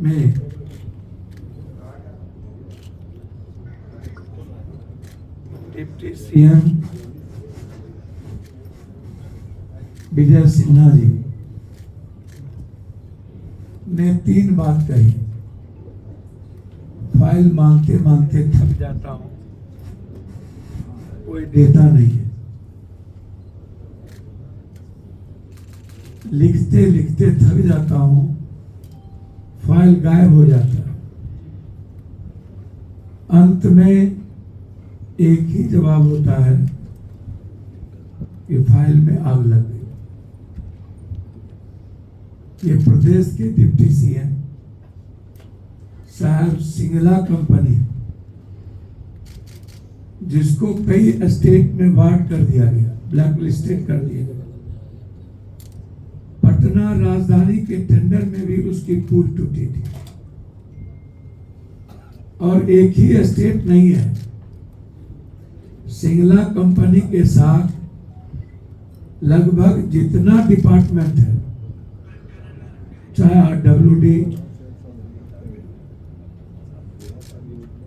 में deputy CM Vijay Sinha ji ने 3 बात कही। फाइल मांगते मांगते थक जाता हूं, कोई देता नहीं है। लिखते लिखते थक जाता हूं, फाइल गायब हो जाता है। अंत में एक ही जवाब होता है कि फाइल में आग लग गई। ये प्रदेश के डिप्टी सीएम साहब सिंगला कंपनी, जिसको कई स्टेट में वार्ड कर दिया गया, ब्लैक लिस्टेड कर दिया गया। पटना राजधानी के टेंडर में भी उसकी पुल टूटी थी। और एक ही स्टेट नहीं है, सिंगला कंपनी के साथ लगभग जितना डिपार्टमेंट है, चाहे आरडब्ल्यूडी,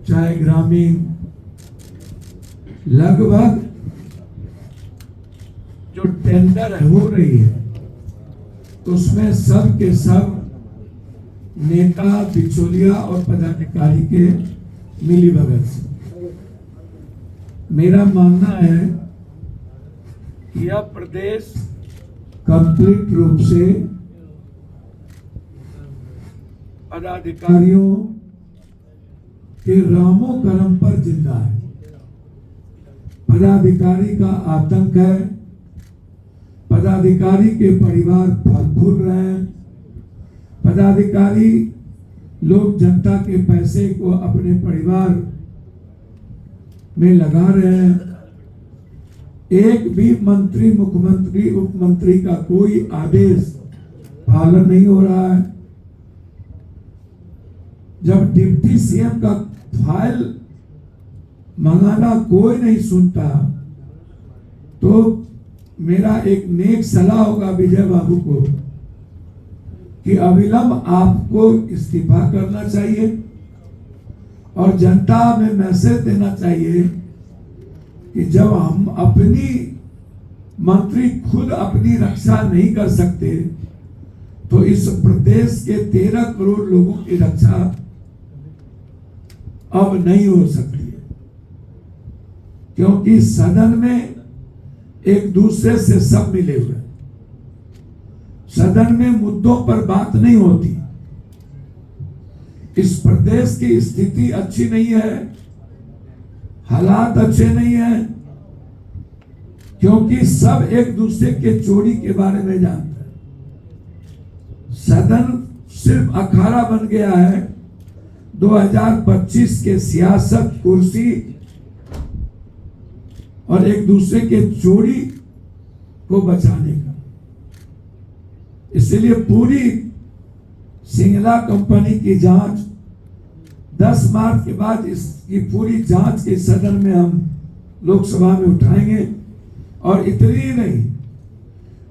चाहे ग्रामीण, लगभग जो टेंडर हो रही है उसमें सब के सब नेता, बिचौलिया और पदाधिकारी के मिलीभगत से। मेरा मानना है कि यह प्रदेश कंप्लीट रूप से पदाधिकारियों के रामो कर्म पर जिंदा है। पदाधिकारी का आतंक है, पदाधिकारी के परिवार फल फूल रहे हैं, पदाधिकारी लोग जनता के पैसे को अपने परिवार में लगा रहे हैं। एक भी मंत्री, मुख्यमंत्री, उपमंत्री का कोई आदेश पालन नहीं हो रहा है। जब डिप्टी सीएम का फाइल मंगाना कोई नहीं सुनता, तो मेरा एक नेक सलाह होगा विजय बाबू को कि अविलंब आपको इस्तीफा करना चाहिए और जनता में मैसेज देना चाहिए कि जब हम अपनी मंत्री खुद अपनी रक्षा नहीं कर सकते, तो इस प्रदेश के 13 करोड़ लोगों की रक्षा अब नहीं हो सकती है। क्योंकि सदन में एक दूसरे से सब मिले हुए, सदन में मुद्दों पर बात नहीं होती। इस प्रदेश की स्थिति अच्छी नहीं है, हालात अच्छे नहीं है, क्योंकि सब एक दूसरे के चोरी के बारे में जानते हैं। सदन सिर्फ अखाड़ा बन गया है 2025 के सियासत, कुर्सी और एक दूसरे के चोरी को बचाने का। इसलिए पूरी सिंगला कंपनी की जांच 10 मार्च के बाद इसकी पूरी जांच के सदन में हम लोकसभा में उठाएंगे। और इतनी ही नहीं,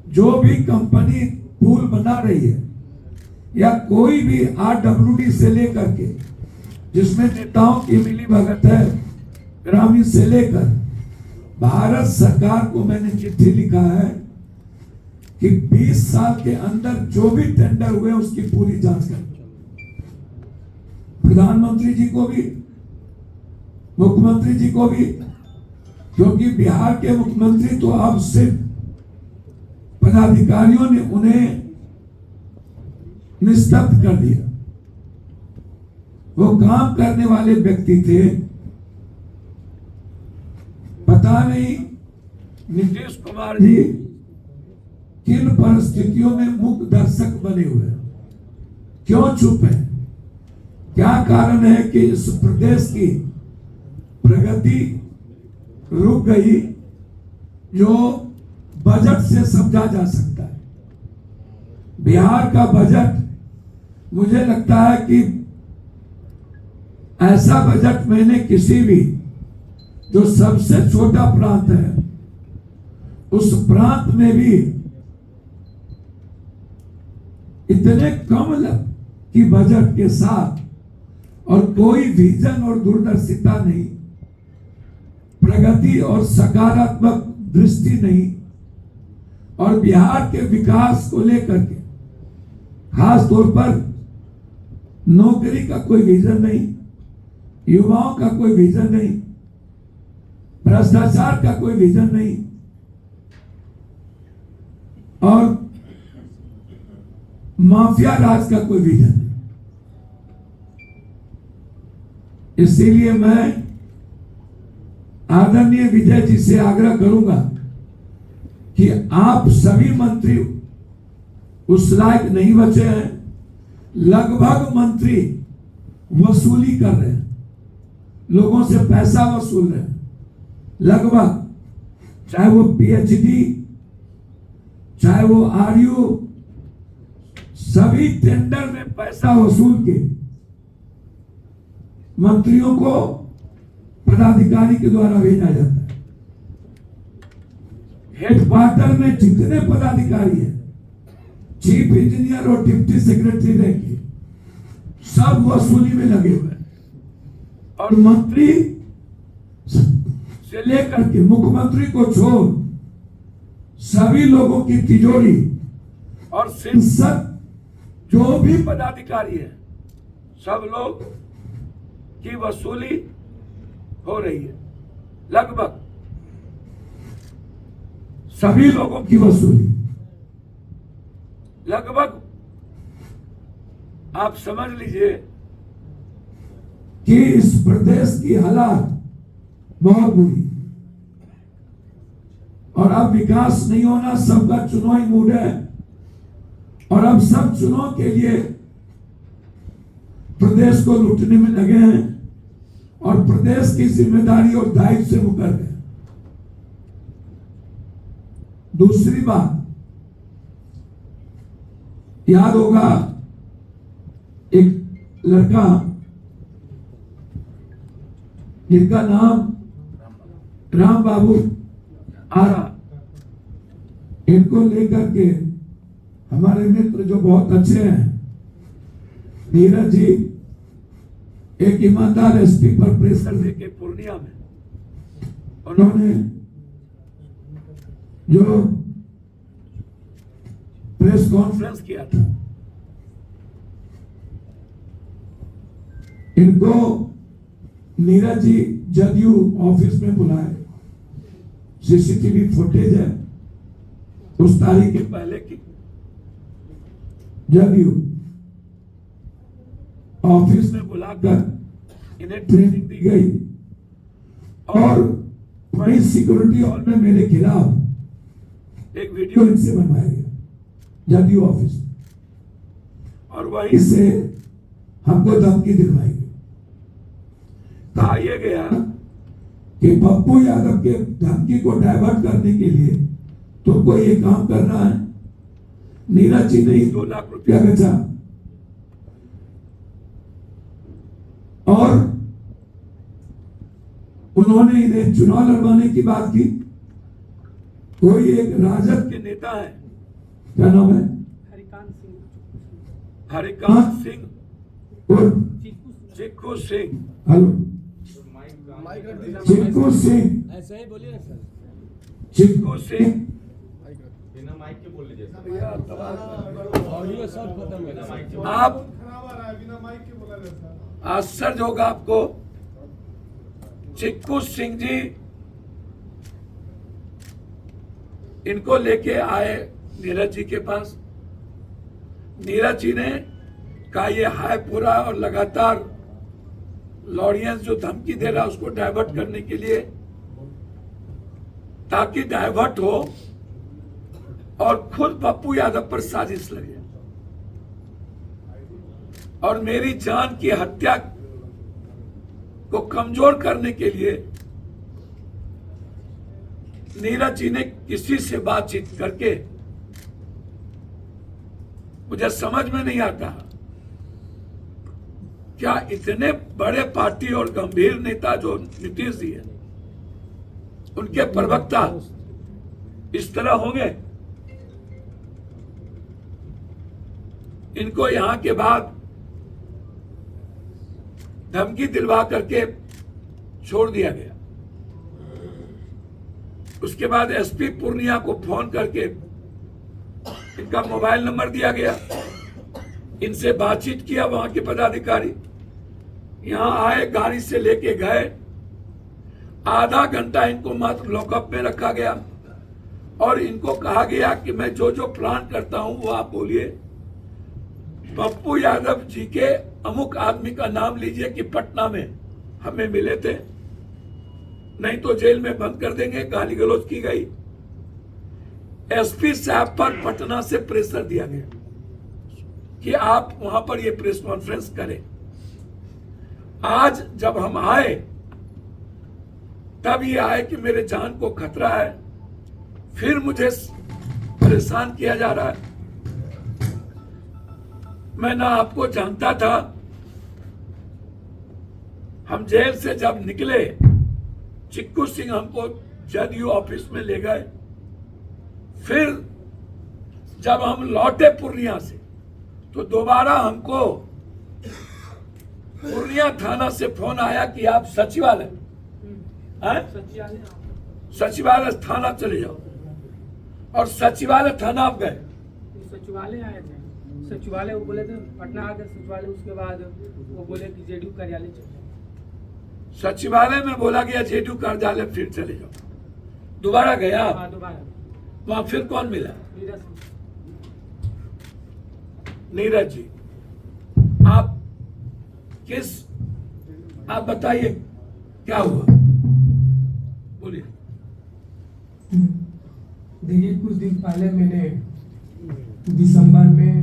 जो भी कंपनी पुल बना रही है या कोई भी आरडब्ल्यूडी से लेकर के, जिसमें नेताओं की मिलीभगत है, ग्रामीण से लेकर भारत सरकार को मैंने चिट्ठी लिखा है कि 20 साल के अंदर जो भी टेंडर हुए उसकी पूरी जांच करें। प्रधानमंत्री जी को भी, मुख्यमंत्री जी को भी, क्योंकि बिहार के मुख्यमंत्री तो अब सिर्फ पदाधिकारियों ने उन्हें निस्तब्ध कर दिया। वो काम करने वाले व्यक्ति थे। पता नहीं नीतीश कुमार जी किन परिस्थितियों में मूक दर्शक बने हुए, क्यों चुप है? क्या कारण है कि इस प्रदेश की प्रगति रुक गई, जो बजट से समझा जा सकता है? बिहार का बजट मुझे लगता है कि ऐसा बजट मैंने किसी भी, जो सबसे छोटा प्रांत है, उस प्रांत में भी इतने कम की बजट के साथ, और कोई विजन और दूरदर्शिता नहीं, प्रगति और सकारात्मक दृष्टि नहीं, और बिहार के विकास को लेकर के खास तौर पर नौकरी का कोई विजन नहीं, युवाओं का कोई विजन नहीं, भ्रष्टाचार का कोई विजन नहीं, और माफिया राज का कोई विजन नहीं। इसीलिए मैं आदरणीय विजय जी से आग्रह करूंगा कि आप सभी मंत्री उस लायक नहीं बचे हैं। लगभग मंत्री वसूली कर रहे हैं, लोगों से पैसा वसूल रहे हैं, लगभग, चाहे वो पीएचडी, चाहे वो आरयू, सभी टेंडर में पैसा वसूल के मंत्रियों को पदाधिकारी के द्वारा भेजा जाता है। हेडक्वार्टर में जितने पदाधिकारी हैं, चीफ इंजीनियर और डिप्टी सेक्रेटरी देखिए, सब वसूली में लगे हुए हैं। और मंत्री से लेकर के मुख्यमंत्री को छोड़ सभी लोगों की तिजोरी और संसद जो भी पदाधिकारी है, सब लोग की वसूली हो रही है। लगभग सभी लोगों की वसूली, लगभग आप समझ लीजिए कि इस प्रदेश की हालात बहुत बुरी, और अब विकास नहीं होना, सबका चुनावी मूड है, और अब सब चुनाव के लिए प्रदेश को लूटने में लगे हैं, और प्रदेश की जिम्मेदारी और दायित्व से मुकर गए। दूसरी बात, याद होगा एक लड़का जिनका नाम राम बाबू आरा, इनको लेकर के हमारे मित्र जो बहुत अच्छे हैं, नीरज जी, एक ईमानदार एसपी पर प्रेशर देके पूर्णिया में उन्होंने जो प्रेस कॉन्फ्रेंस किया था, इनको नीरज जी जदयू ऑफिस में बुलाए। सीसीटीवी फुटेज है उस तारीख के पहले की, जदयू ऑफिस में बुलाकर इन्हें ट्रेनिंग दी गई, और वही सिक्योरिटी हॉल में मेरे खिलाफ एक वीडियो इनसे बनवाया गया जदयू ऑफिस, और वहीं से हमको धमकी दिलवाई गई। कहा यह गया कि पप्पू यादव के धमकी को डाइवर्ट करने के लिए तुमको ये काम करना है। नीरज जी ने 2 लाख रुपया बेचा, और उन्होंने इन्हें चुनाव लड़वाने की बात की। कोई एक राजद के नेता है, क्या नाम है, हरिकांत सिंह और चिक्कू सिंह, हेलो चिक्कू सिंह, ऐसे ही बोलिए ना सर, चिक्कू सिंह, बिना माइक के बोल लीजिए, ऑडियो सब खत्म है। आप आश्चर्य होगा आपको, चिक्कू सिंह जी इनको लेके आए नीरज जी के पास। नीरज जी ने कहा ये हाय पूरा, और लगातार लॉरियंस जो धमकी दे रहा उसको डाइवर्ट करने के लिए, ताकि डाइवर्ट हो और खुद पप्पू यादव पर साजिश लगे और मेरी जान की हत्या को कमजोर करने के लिए नीरज जी ने किसी से बातचीत करके, मुझे समझ में नहीं आता क्या इतने बड़े पार्टी और गंभीर नेता जो नीतीश जी है, उनके प्रवक्ता इस तरह होंगे। इनको यहां के बाद धमकी दिलवा करके छोड़ दिया गया। उसके बाद एसपी पूर्णिया को फोन करके इनका मोबाइल नंबर दिया गया, इनसे बातचीत किया। वहां के पदाधिकारी यहां आए, गाड़ी से लेके गए, आधा घंटा इनको मात्र लॉकअप में रखा गया और इनको कहा गया कि मैं जो जो प्लान करता हूं वो आप बोलिए। पप्पू यादव जी के अमुक आदमी का नाम लीजिए कि पटना में हमें मिले थे, नहीं तो जेल में बंद कर देंगे। गाली गलौज की गई। एसपी साहब पर पटना से प्रेशर दिया गया कि आप वहां पर ये प्रेस कॉन्फ्रेंस करें। आज जब हम आए तब ये आए कि मेरे जान को खतरा है, फिर मुझे परेशान किया जा रहा है। मैं ना आपको जानता था। हम जेल से जब निकले, चिक्कू सिंह हमको जदयू ऑफिस में ले गए। फिर जब हम लौटे पूर्णिया से तो दोबारा हमको पूर्णिया थाना से फोन आया कि आप सचिवालय थाना चले जाओ। और सचिवालय थाना आप गए? सचिवालय आए थे। सचिवालय वो बोले थे पटना आ गए सचिवालय, उसके बाद वो बोले कि जेडीयू कार्यालय चले जाओ। सचिवालय में बोला गया जेडीयू कार्यालय फिर चले जाओ। दोबारा गया? हाँ, दोबारा। वहां फिर कौन मिला? नीरज। नीरज जी, आप आप बताइए क्या हुआ, बोलिए। देखिए, कुछ दिन पहले मैंने दिसंबर में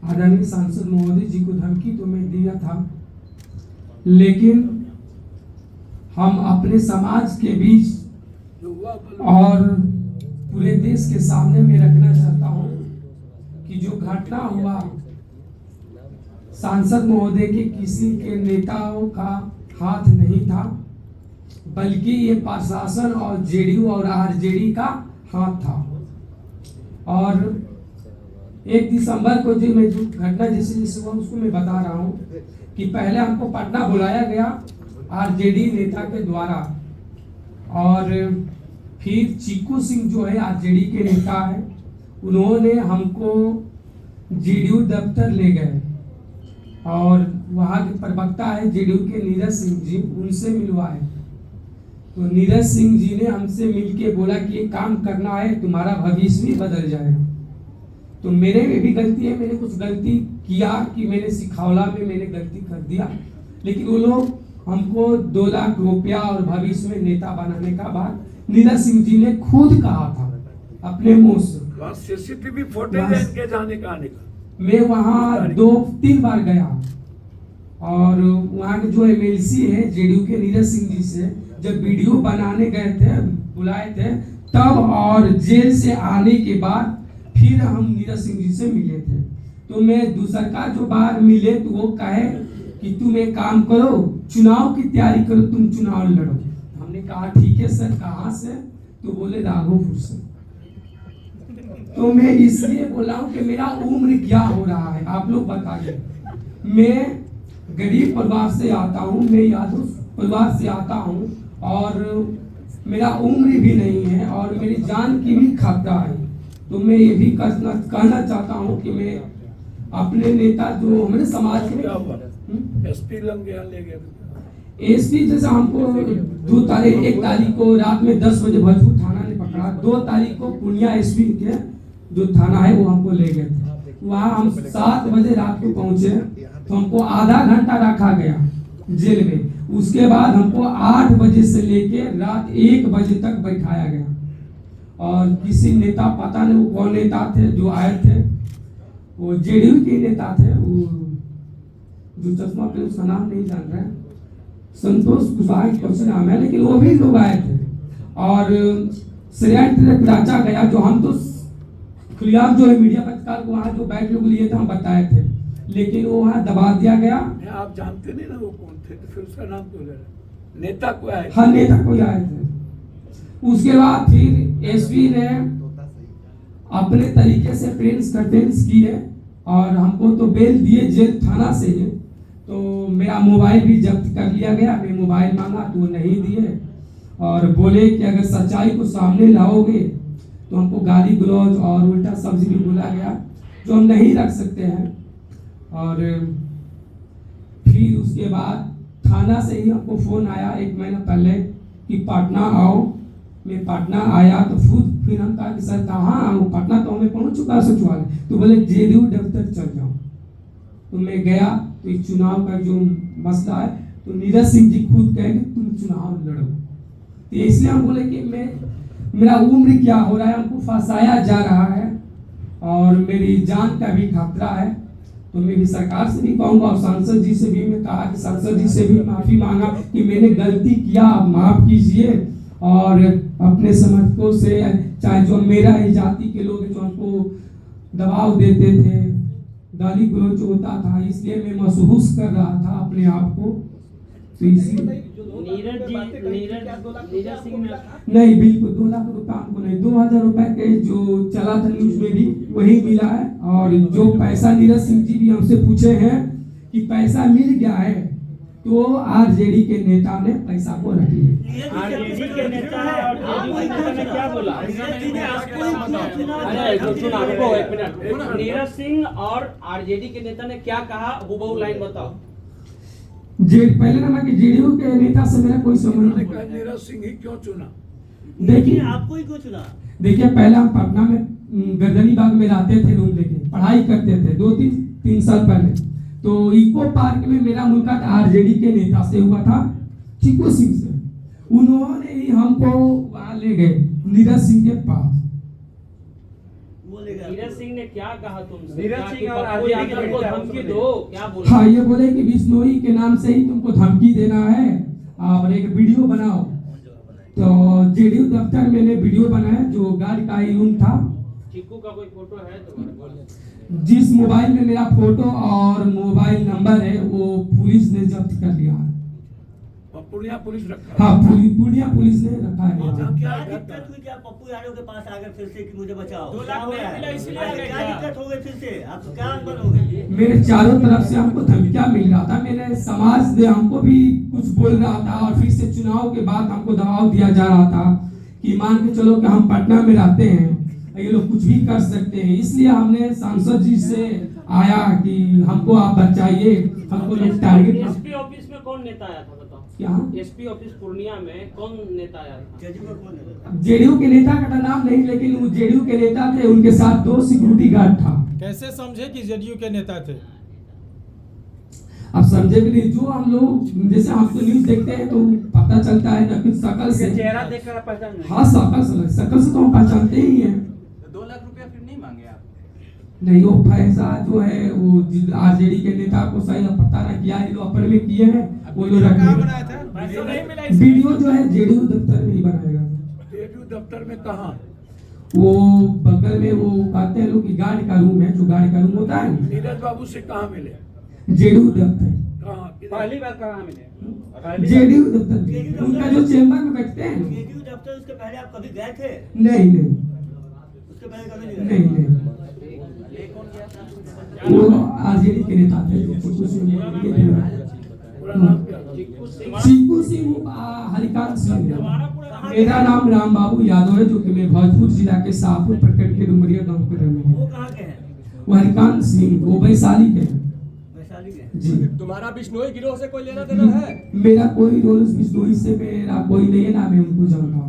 आदरणीय सांसद महोदय जी को धमकी तो मैं दिया था, लेकिन हम अपने समाज के बीच और पूरे देश के सामने में रखना चाहता हूं कि जो घटना हुआ, सांसद महोदय के किसी के नेताओं का हाथ नहीं था, बल्कि ये प्रशासन और जेडीयू और आरजेडी का हाथ था। और 1 दिसंबर को जो मैं जो घटना जैसे हुआ उसको मैं बता रहा हूँ कि पहले हमको पटना बुलाया गया आरजेडी नेता के द्वारा, और फिर चिक्कू सिंह जो है आरजेडी के नेता है, उन्होंने हमको जेडीयू दफ्तर ले गए और वहाँ के प्रवक्ता है जेडीयू के नीरज सिंह जी, उनसे मिलवाए। तो नीरज सिंह जी ने हमसे मिलके बोला कि ये काम करना है, तुम्हारा भविष्य भी बदल जाएगा। तो मेरे में भी गलती है, मैंने कुछ गलती किया कि मैंने सिखावला में मैंने गलती कर दिया, लेकिन वो लोग हमको 2 लाख रुपया और भविष्य में नेता बनाने का बात नीरज सिंह जी ने खुद कहा था अपने मुंह से। सीसीटीवी फुटेज है इनके जाने का आने का। मैं वहाँ 2-3 बार गया और वहाँ के जो एमएलसी है जेडीयू के नीरज सिंह जी से जब वीडियो बनाने गए थे, बुलाए थे तब, और जेल से आने के बाद फिर हम नीरज सिंह जी से मिले थे। तो मैं दूसरा जो बार मिले तो वो कहे कि तुम एक काम करो, चुनाव की तैयारी करो, तुम चुनाव लड़ो। हमने कहा ठीक है सर, कहाँ से? तो बोले राघोपुर से। तो मैं इसलिए बोला हूँ कि मेरा उम्र क्या हो रहा है, आप लोग बताइए। मैं गरीब परिवार से आता हूँ, मैं यादव परिवार से आता हूँ और मेरा उम्र भी नहीं है और मेरी जान की भी खतरा है। तो मैं ये भी कहना चाहता हूँ कि मैं अपने नेता जो हमारे समाज के एसपी ले गए। एसपी जैसा हमको 1 तारीख को रात में 10 बजे भरतपुर थाना ने पकड़ा, 2 तारीख को पूर्णिया एसपी के जो थाना है वो हमको ले गए थे। वहाँ हम 7 बजे रात को पहुंचे तो हमको आधा घंटा रखा गया जेल में। उसके बाद हमको 8 बजे से लेके रात 1 बजे तक बैठाया गया और किसी नेता, पता नहीं वो कौन नेता थे जो आए थे, वो जेडीयू के नेता थे, वो जो चश्मा पे उसका नाम नहीं जान रहे, संतोष कुशवाहा कुछ नाम है, लेकिन वो भी लोग आए थे। और श्रेयांश राजा गया, जो हम तो खुलेआम जो है मीडिया पत्रकार को वहाँ जो बैठ लोग लिए थे हम बताए थे, लेकिन वो वहाँ दबा दिया गया। आप जानते नहीं ना वो कौन थे, तो फिर उसका नाम क्यों ले रहे? नेता को आए? हाँ, नेता को आए थे। उसके बाद फिर एसपी ने अपने तरीके से प्रेस कॉन्फ्रेंस किए और हमको तो बेल दिए जेल थाना से ही। तो मेरा मोबाइल भी जब्त कर लिया गया। मैं मोबाइल मांगा तो वो नहीं दिए और बोले कि अगर सच्चाई को सामने लाओगे तो हमको गाली गलौज और उल्टा सब्जी भी बोला गया, जो हम नहीं रख सकते हैं। और फिर उसके बाद थाना से ही हमको फ़ोन आया 1 महीना पहले कि पटना आओ। मैं पटना आया तो फिर हम कहा कि सर कहाँ आऊँ, पटना तो हमें पहुँच चुका सचिवालय। तो बोले जेडीयू दफ्तर चल जाओ। तो मैं गया तो इस चुनाव का जो मसला है तो नीरज सिंह जी खुद कहे कि तुम चुनाव लड़ो। तो इसलिए हम बोले कि मेरा उम्र क्या हो रहा है, हमको फंसाया जा रहा है और मेरी जान का भी खतरा है। तो मैं भी सरकार से भी कहूँगा और सांसद जी से भी मैं कहा कि सांसद जी से भी माफ़ी मांगा कि मैंने गलती किया, आप माफ़ कीजिए। और अपने समर्थकों से, चाहे जो मेरा ही जाति के लोग जो हमको दबाव देते थे, गाली गलौज होता था, इसलिए मैं महसूस कर रहा था अपने आप को। तो इसलिए नीरज सिंह ने नहीं, बिल्कुल 2 लाख रुपए हमको नहीं, 2000 रुपए के जो चला था न्यूज में भी वही मिला है। और जो पैसा नीरज सिंह जी भी हमसे पूछे हैं कि पैसा मिल गया है, तो आरजेडी के नेता ने पैसा को रख लिया। आरजेडी के नेता है और जेडीयू के नेता ने क्या बोला? अरे एक मिनट, नीरज सिंह और आरजेडी के नेता ने क्या कहा, हुबहू लाइन बताओ। पहले नंबर के जेडीयू के नेता से मेरा कोई संबंध नहीं। नीरज सिंह ही क्यों चुना? देखिए आपको ही क्यों चुना? देखिए, पहले हम पटना में गर्दनी बाग में रहते थे, रूम लेके पढ़ाई करते थे 2-3 साल पहले। तो इको पार्क में मेरा मुलाकात आरजेडी के नेता से हुआ था, चिक्कू सिंह से। उन्होंने ही हमको वहां ले गए नीरज सिंह के पास। नीरज सिंह ने क्या कहा तुमसे? नीरज सिंह और आरजेडी को धमकी दो, क्या बोला? हाँ, ये बोले कि बिश्नोई के नाम से ही तुमको धमकी देना है और एक वीडियो बनाओ। तो जेडीयू दफ्तर मैंने वीडियो बनाया, जो गार्ड का ही रूम था। चिक्कू का कोई फोटो है तुम्हारे? जिस मोबाइल में मेरा फोटो और मोबाइल नंबर है वो पुलिस ने जब्त कर लिया है। पूर्णिया पुलिस रखा? हाँ, पूर्णिया पुलिस ने रखा है। क्या दिक्कत हुई कि आप पप्पू यादव के पास आ गए फिर से कि मुझे बचाओ? 2 लाख नहीं मिला इसलिए आ गए क्या क्या? दिक्कत हो गई फिर से? आप क्या बन हो गए? मेरे चारों तरफ से हमको धमकियां मिल रहा था, मेरे समाज ने हमको भी कुछ बोल रहा था और फिर से चुनाव के बाद हमको दबाव दिया जा रहा था कि मान के चलो कि हम पटना में रहते हैं, ये लोग कुछ भी कर सकते हैं। इसलिए हमने सांसद जी से आया कि हमको आप बचाइए, हमको लोग टारगेट। एसपी ऑफिस में कौन नेता आया था बताओ? क्या एसपी ऑफिस पूर्णिया में कौन नेता आया था? जेडीयू के नेता का नाम नहीं, लेकिन वो जेडीयू के नेता थे, उनके साथ 2 सिक्योरिटी गार्ड था। कैसे समझे कि जेडीयू के नेता थे? अब समझे भी नहीं, जो हम लोग जैसे हम तो न्यूज देखते हैं तो पता चलता है ना, फिर शकल से चेहरा देखकर पहचान नहीं? हाँ, शकल से तो हम पहचानते ही हैं। 2 लाख रुपया फिर नहीं मांगे आप? नहीं, वो पैसा जो है वो आरजेडी के नेता को सही पता ना किया, ये लोग अपने में किए हैं, वो लोग रख लिए। वीडियो जो है जेडीयू दफ्तर में ही बनाएगा। जेडीयू दफ्तर में कहाँ? वो बगल में वो कहते हैं लोग कि गार्ड का रूम है, जो गार्ड का रूम होता है ना, नीरज बाबू से कहाँ मिले? जेडीयू दफ्तर। कहाँ? पहली बार कहाँ मिले? जेडीयू दफ्तर, उनका जो चेंबर में बैठते हैं। जेडीयू दफ्तर उसके पहले आप कभी गए थे? नहीं नहीं उसके पहले कभी नहीं गए? नहीं, वो आरजेडी के नेता थे जो पूरा नाम क्या? चिक्कू सिंह, हरिकांत सिंह। मेरा नाम राम बाबू यादव है, जो कि मैं भोजपुर जिला के शाहपुर प्रखंड के डुमरिया गांव के रहने वाला वो हूं। कहाँ के हैं? वो हरिकांत सिंह, वो वैशाली के हैं। वैशाली के? जी। तुम्हारा बिश्नोई गिरोह से कोई लेना देना है? मेरा कोई रोल बिश्नोई से मेरा कोई नहीं है, ना मैं उनको जानता हूँ।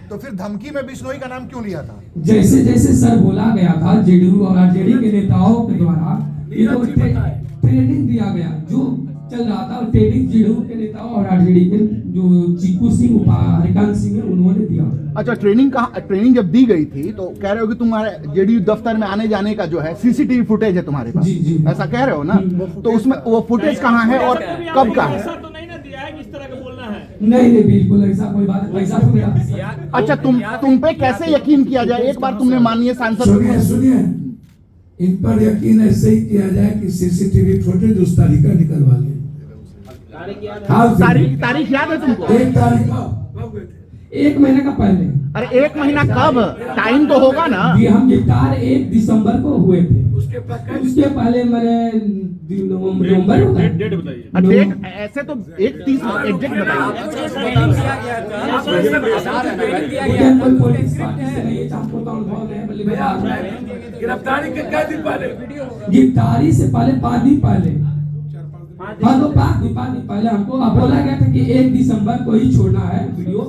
तो फिर धमकी में बिश्नोई का नाम क्यों लिया था? जैसे जैसे सर बोला गया था जेडीयू और आरजेडी के नेताओं के द्वारा, ये तो ट्रेनिंग दिया गया जो चल रहा था, ट्रेनिंग जेडीयू के नेताओं और आरजेडी के जो चिक्कू सिंह, हरिकांत सिंह है, उन्होंने दिया। अच्छा, ट्रेनिंग जब दी गई थी तो कह रहे हो कि तुम्हारे जेडीयू दफ्तर में आने जाने का जो है सीसीटीवी फुटेज है तुम्हारे पास? जी जी, ऐसा कह रहे हो ना? तो उसमें वो फुटेज कहाँ है और कब का है? तो नहीं ना दिया है, किस तरह का बोलना है? नहीं, बिल्कुल ऐसा कोई बात, पैसा तो मेरा। अच्छा, तुम पे कैसे यकीन किया जाए? एक बार तुमने माननीय सांसद सुनिए, इन पर यकीन ऐसे ही किया जाए कि सीसीटीवी फुटेज उस तारीख का निकलवा ले। तारीख याद है तुमको? 1 तारीख का 1 महीने का पहले। अरे 1 महीना कब? टाइम तो होगा ना। जी हम गिरफ्तार 1 दिसंबर को हुए थे। उसके पहले मैंने नवंबर होता है। डेट बताइए। डेट ऐसे तो 1:30 एग्जैक्ट बताइए। गिरफ्तारी के क्या दिन पहले? गिरफ्तारी से पहले 5 दिन पहले, 5 दिन पहले हमको बोला गया था कि 1 दिसंबर को ही छोड़ना है वीडियो।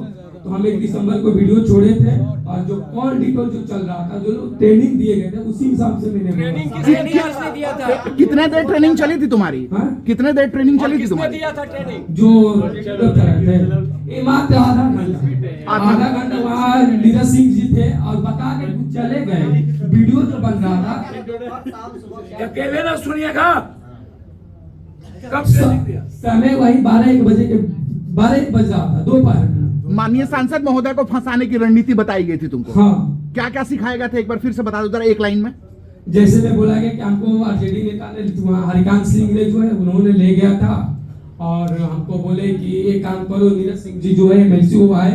तो हम 1 दिसंबर को वीडियो छोड़े थे और जो कॉल डिटेल जो चल रहा था, जो ट्रेनिंग दिए गए थे, उसी हिसाब से मैंने कितने देर ट्रेनिंग चली थी तुम्हारी? हाँ? कितने देर ट्रेनिंग चली थी तुम्हारी? जो मात्र आधा घंटा वहाँ नीरज सिंह जी थे और बता के कुछ चले गए। वीडियो जो बन रहा था अकेले ना सुनिएगा। कब ट्रेनिंग दिया? समय वही 12-1 बजे के 12-1 बज रहा था दोपहर में। माननीय सांसद महोदय को फंसाने की रणनीति बताई गई थी तुमको। हाँ, क्या क्या सिखाया गया था, एक बार फिर से बता दो जरा 1 लाइन में। जैसे में बोला गया कि हमको आरजेडी नेता ने वहाँ हरिकांत सिंह ने जो है उन्होंने ले गया था और हमको बोले कि एक काम करो, नीरज सिंह जी जो है एमएलसी वो आए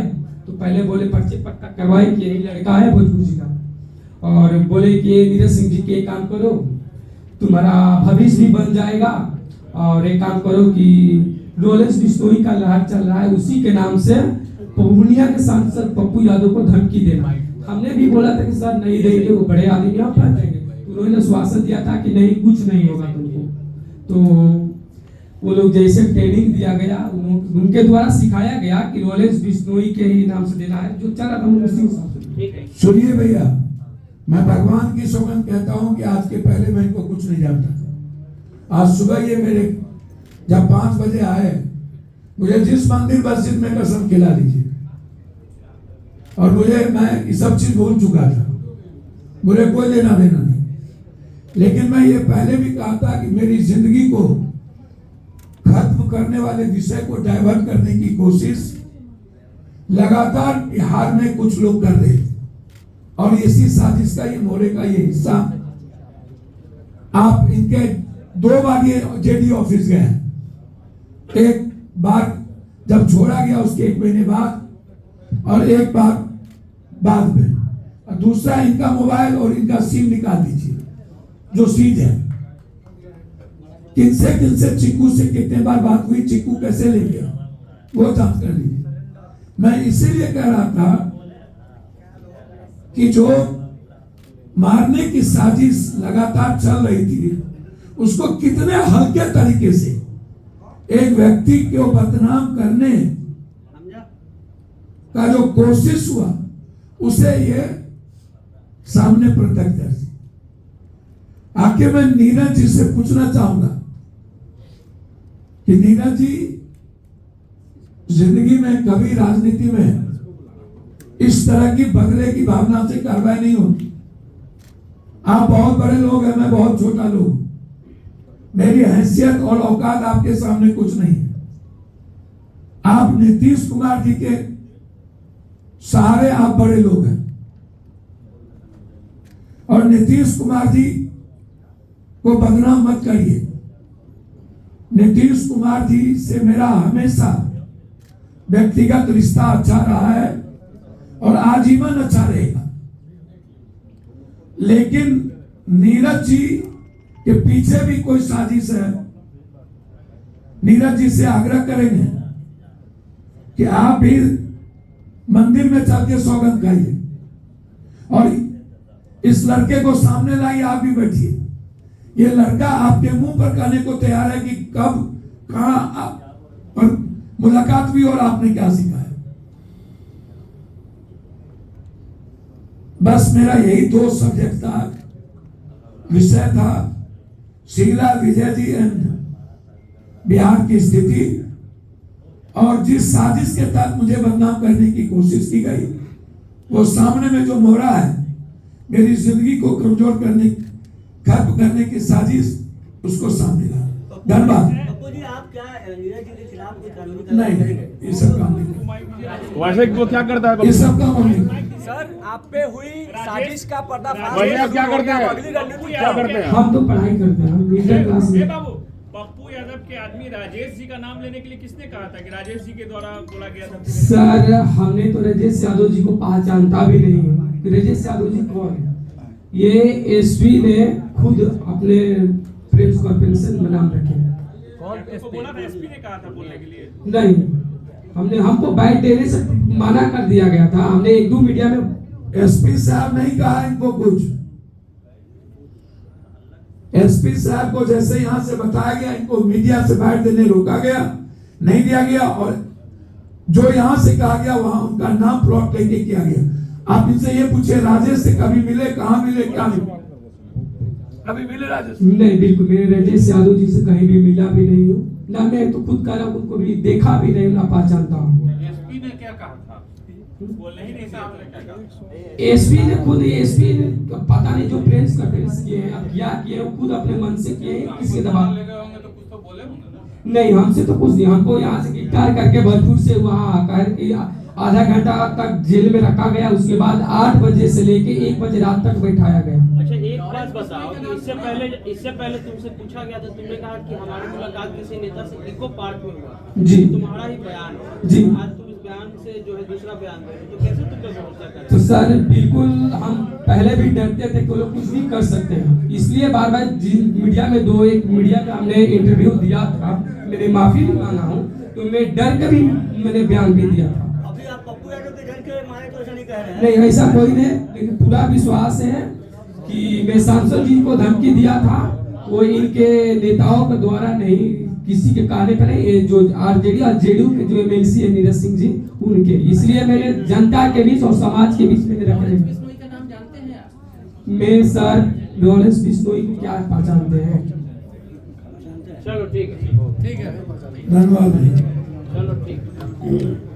तो पहले बोले पर्चे पक्का करवाए कि यही लड़का है भोजपुर जी का, और बोले कि नीरज सिंह जी के एक काम करो, तुम्हारा भविष्य भी बन जाएगा, और एक काम करो कि रोलेक्स बिश्नोई का लहर चल रहा है, उसी के नाम से पूर्णिया के सांसद पप्पू यादव को धमकी देना। हमने भी बोला था कि सर नहीं देंगे, वो बड़े आदमी आप देंगे। उन्होंने आश्वासन दिया था कि नहीं कुछ नहीं होगा तुमको। तो वो लोग जैसे ट्रेनिंग दिया गया, उनके द्वारा सिखाया गया कि रोलेक्स बिश्नोई के ही नाम से देना है, जो चला था उसी हिसाब से। सुनिए भैया, मैं भगवान की सौगंध कहता हूं कि आज के पहले मैं इनको कुछ नहीं जानता था। आज सुबह ये मेरे जब 5 बजे आए, मुझे जिस मंदिर मस्जिद में कसम खिला दीजिए, और मैं ये सब चीज भूल चुका था, मुझे कोई लेना देना नहीं। लेकिन मैं ये पहले भी कहा था कि मेरी जिंदगी को खत्म करने वाले विषय को डाइवर्ट करने की कोशिश लगातार बिहार में कुछ लोग कर रहे थे, और इसी साजिश का ये मोरे का ये हिस्सा। आप इनके 2 बार ये जेडी ऑफिस गए, एक बार जब छोड़ा गया उसके 1 महीने बाद, और एक बार बाद में, और दूसरा इनका मोबाइल और इनका सिम निकाल दीजिए जो सीज है। किनसे चिक्कू से कितने बार बात हुई, चिक्कू कैसे ले गया, वो जांच कर लीजिए। मैं इसीलिए कह रहा था कि जो मारने की साजिश लगातार चल रही थी, उसको कितने हल्के तरीके से एक व्यक्ति को बदनाम करने का जो कोशिश हुआ, उसे ये सामने प्रत्यक्ष। आके मैं नीरज जी से पूछना चाहूंगा कि नीरज जी, जिंदगी में कभी राजनीति में इस तरह की बदले की भावना से कार्रवाई नहीं होती। आप बहुत बड़े लोग हैं, मैं बहुत छोटा लोग, मेरी हैसियत और औकात आपके सामने कुछ नहीं है। आप नीतीश कुमार जी के सहारे आप बड़े लोग हैं, और नीतीश कुमार जी को बदनाम मत करिए। नीतीश कुमार जी से मेरा हमेशा व्यक्तिगत रिश्ता अच्छा रहा है और आजीवन अच्छा रहेगा, लेकिन नीरज जी के पीछे भी कोई साजिश है। नीरज जी से आग्रह करेंगे कि आप भी मंदिर में चल के सौगंध खाइए, और इस लड़के को सामने लाइए, आप भी बैठिए। ये लड़का आपके मुंह पर कहने को तैयार है कि कब कहां पर मुलाकात हुई और आपने क्या सीखा है। बस मेरा यही 2 सब्जेक्ट था, विषय था शीला विजय जी एंड बिहार की स्थिति, और जिस साजिश के तहत मुझे बदनाम करने की कोशिश की गई, वो सामने में जो मोहरा है, मेरी जिंदगी को कमजोर करने, खत्म करने की साजिश, उसको सामने ला। धन्यवाद। पप्पू जी, आप क्या नीरज जी के खिलाफ कोई कानूनी नहीं, ये सब काम नहीं, वैसे वो क्या करता है? ये सब काम नहीं। सर, आप पे हुई साजिश का पर्दाफाश, वैसे आप क्या करते हैं? अगली रणनीति क्या करते हैं? हम तो पढ़ाई करते हैं, हम मिडिल क्लास में। पप्पू यादव के आदमी राजेश जी का नाम लेने के लिए किसने कहा था कि राजेश जी के द्वारा बोला गया था? सर हमने तो राजेश यादव जी को पहचानता भी नहीं हूँ। राजेश यादव जी कौन है? ये एसपी ने खुद अपने प्रेस कॉन्फ्रेंस में नाम रखे हैं। आपको बोला था, एसपी ने कहा था बोलने के लिए? नहीं, हमको बैठ देने से मना कर दिया गया था। हमने एक दो मीडिया में एसपी साहब नहीं कहा इनको कुछ। एसपी साहब को जैसे यहां से बताया गया, इनको मीडिया से बैठ देने रोका गया, नहीं दिया गया, और जो यहां से कहा गया वहां उनका नाम प्लॉट लेके किया गया। आप इनसे ये पूछे राजेश से कभी मिले, कहां मिले, क्या मिले? कभी मिले राजेश? नहीं, बिल्कुल मेरे राजेश यादव जी से कहीं भी मिला भी नहीं हूँ, ना मैं तो खुद कह रहा हूँ, उनको भी देखा भी नहीं, ना पहचानता हूँ। एसपी ने क्या कहा था? बोलने ही नहीं था, आपने क्या कहा? एसपी ने खुद, एसपी ने पता नहीं जो प्रेस कॉन्फ्रेंस किए हैं, अब क्या किए हैं, खुद अपने मन से किए हैं, किसके दबाव ले गए होंगे तो कुछ तो बोले होंगे ना? नहीं, हमसे तो कुछ नहीं। हमको यहाँ से गिरफ्तार करके भरपूर से वहाँ आकर आधा घंटा तक जेल में रखा गया। उसके बाद 8 बजे से लेके 1 बजे रात तक बैठाया गया। अच्छा, एक बात बताओ कि इससे पहले तुमसे पूछा गया था, तुमने कहा कि हमारी मुलाकात किसी नेता से इको पार्क में हुआ जी, तुम्हारा ही बयान है जी। आज तुम इस बयान से जो है दूसरा बयान दे रहे हो, तो कैसे तुम पे भरोसा कर? तो सर बिल्कुल हम पहले भी डरते थे कि वो लोग कुछ भी कर सकते हैं, इसलिए बार बार मीडिया में एक मीडिया का हमने इंटरव्यू दिया था, मैंने माफी भी मांगा हूँ, तो मैं डर के भी मैंने बयान भी दिया था। अभी आप पप्पू यादव के डर के मारे तो ऐसा नहीं कह रहे हैं? नहीं, ऐसा कोई नहीं, लेकिन पूरा विश्वास है कि मैं सांसद जी को धमकी दिया था, वो इनके नेताओं के द्वारा नहीं, किसी के कहने पर नहीं, जो आरजेडी और जेडीयू के जो एमएलसी है नीरज सिंह जी, उनके, इसलिए मैंने जनता के बीच और समाज के बीच में रखे। मैं सर लॉरेंस बिश्नोई को क्या पहचानते हैं? चलो ठीक है, धन्यवाद। चलो ठीक है।